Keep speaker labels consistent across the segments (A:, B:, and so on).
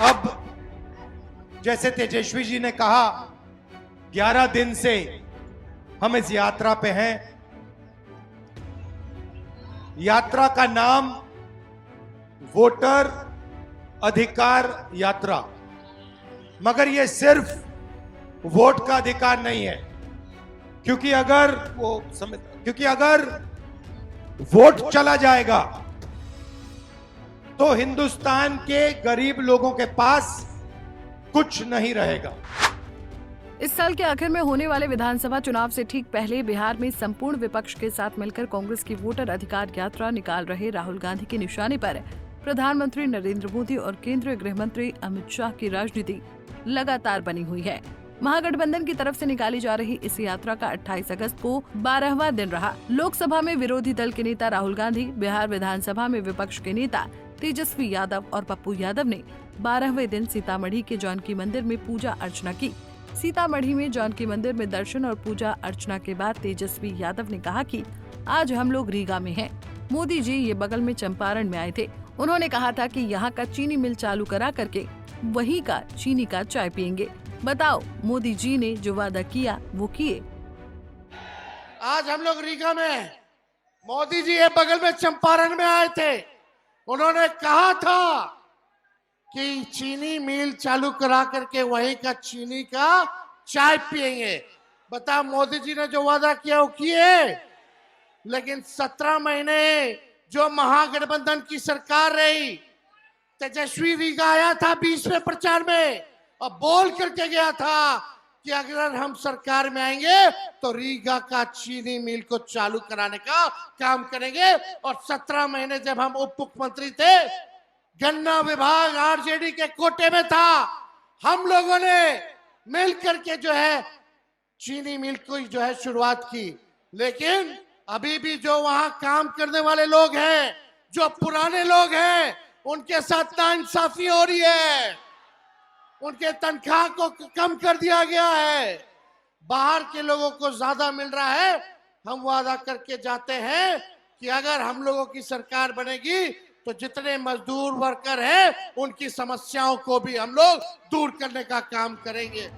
A: अब जैसे तेजस्वी जी ने कहा 11 दिन से हम इस यात्रा पे हैं। यात्रा का नाम वोटर अधिकार यात्रा, मगर यह सिर्फ वोट का अधिकार नहीं है, क्योंकि अगर वोट चला जाएगा तो हिंदुस्तान के गरीब लोगों के पास कुछ नहीं रहेगा।
B: इस साल के आखिर में होने वाले विधानसभा चुनाव से ठीक पहले बिहार में संपूर्ण विपक्ष के साथ मिलकर कांग्रेस की वोटर अधिकार यात्रा निकाल रहे राहुल गांधी की निशाने पर प्रधानमंत्री नरेंद्र मोदी और केंद्रीय गृह मंत्री अमित शाह की राजनीति लगातार बनी हुई है। महागठबंधन की तरफ से निकाली जा रही इस यात्रा का 28 अगस्त को 12वां दिन रहा। लोकसभा में विरोधी दल के नेता राहुल गांधी, बिहार विधानसभा में विपक्ष के नेता तेजस्वी यादव और पप्पू यादव ने 12वें दिन सीतामढ़ी के जानकी मंदिर में पूजा अर्चना की। सीतामढ़ी में जानकी मंदिर में दर्शन और पूजा अर्चना के बाद तेजस्वी यादव ने कहा कि आज हम लोग रीगा में हैं। मोदी जी ये बगल में चंपारण में आए थे। उन्होंने कहा था कि यहाँ का चीनी मिल चालू करा करके वहीं का चीनी का चाय पियेंगे। बताओ, मोदी जी ने जो वादा किया वो किए।
C: आज हम लोग रीगा में हैं। मोदी जी ये बगल में चंपारण में आए थे। उन्होंने कहा था कि चीनी मिल चालू करा करके वहीं का चीनी का चाय पियेंगे। बता, मोदी जी ने जो वादा किया वो किए। लेकिन 17 महीने जो महागठबंधन की सरकार रही, तेजस्वी रीगा आया था 20वें प्रचार में और बोल करके गया था कि अगर हम सरकार में आएंगे तो रीगा का चीनी मिल को चालू कराने का काम करेंगे। और 17 महीने जब हम उप मुख्यमंत्री थे, गन्ना विभाग आरजेडी के कोटे में था। हम लोगों ने मिल करके जो है चीनी मिल की जो है शुरुआत की। लेकिन अभी भी जो वहां काम करने वाले लोग हैं, जो पुराने लोग हैं, उनके साथ नाइंसाफी हो रही है। उनके तनख्वाह को कम कर दिया गया है। बाहर के लोगों को ज्यादा मिल रहा है। हम वादा करके जाते हैं कि अगर हम लोगों की सरकार बनेगी तो जितने मजदूर वर्कर हैं उनकी समस्याओं को भी हम लोग दूर करने का काम करेंगे।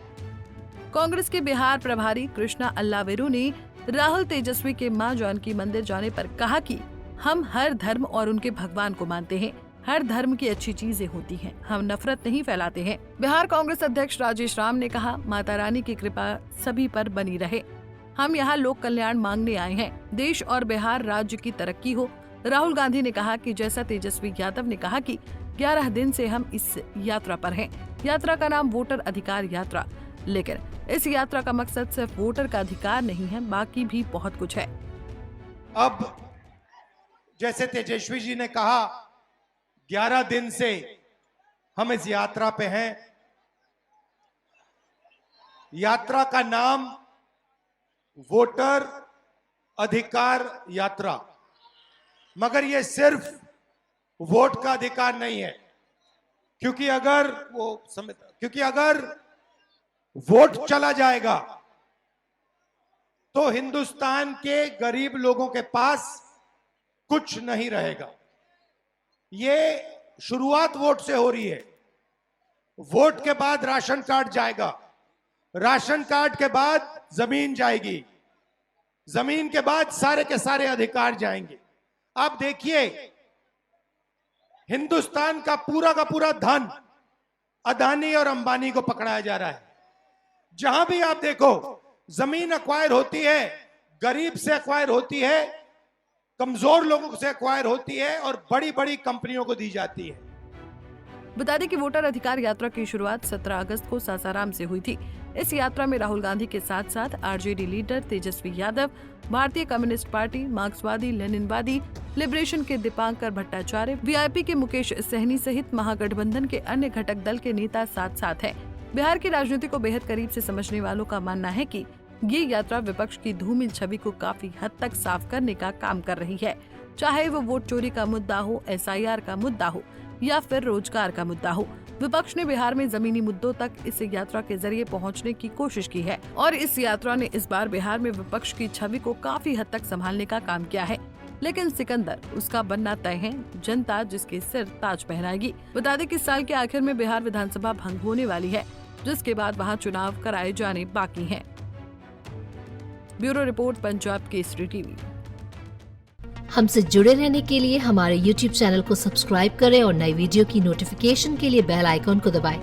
B: कांग्रेस के बिहार प्रभारी कृष्णा अल्लावेरू ने राहुल तेजस्वी के मां जानकी मंदिर जाने पर कहा कि हम हर धर्म और उनके भगवान को मानते हैं। हर धर्म की अच्छी चीजें होती हैं। हम नफरत नहीं फैलाते हैं। बिहार कांग्रेस अध्यक्ष राजेश राम ने कहा, माता रानी की कृपा सभी पर बनी रहे। हम यहाँ लोक कल्याण मांगने आए हैं। देश और बिहार राज्य की तरक्की हो। राहुल गांधी ने कहा कि जैसा तेजस्वी यादव ने कहा कि 11 दिन से हम इस यात्रा पर हैं। यात्रा का नाम वोटर अधिकार यात्रा, लेकिन इस यात्रा का मकसद सिर्फ वोटर का अधिकार नहीं है, बाकी भी बहुत कुछ है।
A: अब जैसे तेजस्वी जी ने कहा 11 दिन से हम इस यात्रा पे हैं। यात्रा का नाम वोटर अधिकार यात्रा, मगर यह सिर्फ वोट का अधिकार नहीं है, क्योंकि अगर वोट चला जाएगा तो हिंदुस्तान के गरीब लोगों के पास कुछ नहीं रहेगा। ये शुरुआत वोट से हो रही है। वोट के बाद राशन कार्ड जाएगा, राशन कार्ड के बाद जमीन जाएगी, जमीन के बाद सारे के सारे अधिकार जाएंगे। आप देखिए, हिंदुस्तान का पूरा धन अदानी और अंबानी को पकड़ाया जा रहा है। जहां भी आप देखो, जमीन एक्वायर होती है, गरीब से एक्वायर होती है, कमजोर लोगों से एक्वायर होती है और बड़ी बड़ी कंपनियों को दी जाती है।
B: बता दें कि वोटर अधिकार यात्रा की शुरुआत 17 अगस्त को सासाराम से हुई थी। इस यात्रा में राहुल गांधी के साथ साथ आरजेडी लीडर तेजस्वी यादव, भारतीय कम्युनिस्ट पार्टी, मार्क्सवादी लेनिनवादी लिबरेशन के दीपांकर भट्टाचार्य, वीआईपी के मुकेश सहनी सहित महागठबंधन के अन्य घटक दल के नेता साथ साथ हैं। बिहार की राजनीति को बेहद करीब से समझने वालों का मानना है कि ये यात्रा विपक्ष की धूमिल छवि को काफी हद तक साफ करने का काम कर रही है। चाहे वो वोट चोरी का मुद्दा हो, एसआईआर का मुद्दा हो या फिर रोजगार का मुद्दा हो, विपक्ष ने बिहार में जमीनी मुद्दों तक इस यात्रा के जरिए पहुंचने की कोशिश की है और इस यात्रा ने इस बार बिहार में विपक्ष की छवि को काफी हद तक संभालने का काम किया है। लेकिन सिकंदर उसका बनना तय है, जनता जिसके सिर ताज पहनाएगी। बता दें कि साल के आखिर में बिहार विधानसभा भंग होने वाली है, जिसके बाद वहां चुनाव कराए जाने बाकी हैं। Bureau report, Punjab Kesari TV.
D: हमसे जुड़े रहने के लिए हमारे YouTube चैनल को सब्सक्राइब करें और नई वीडियो की नोटिफिकेशन के लिए बेल आइकॉन को दबाएं।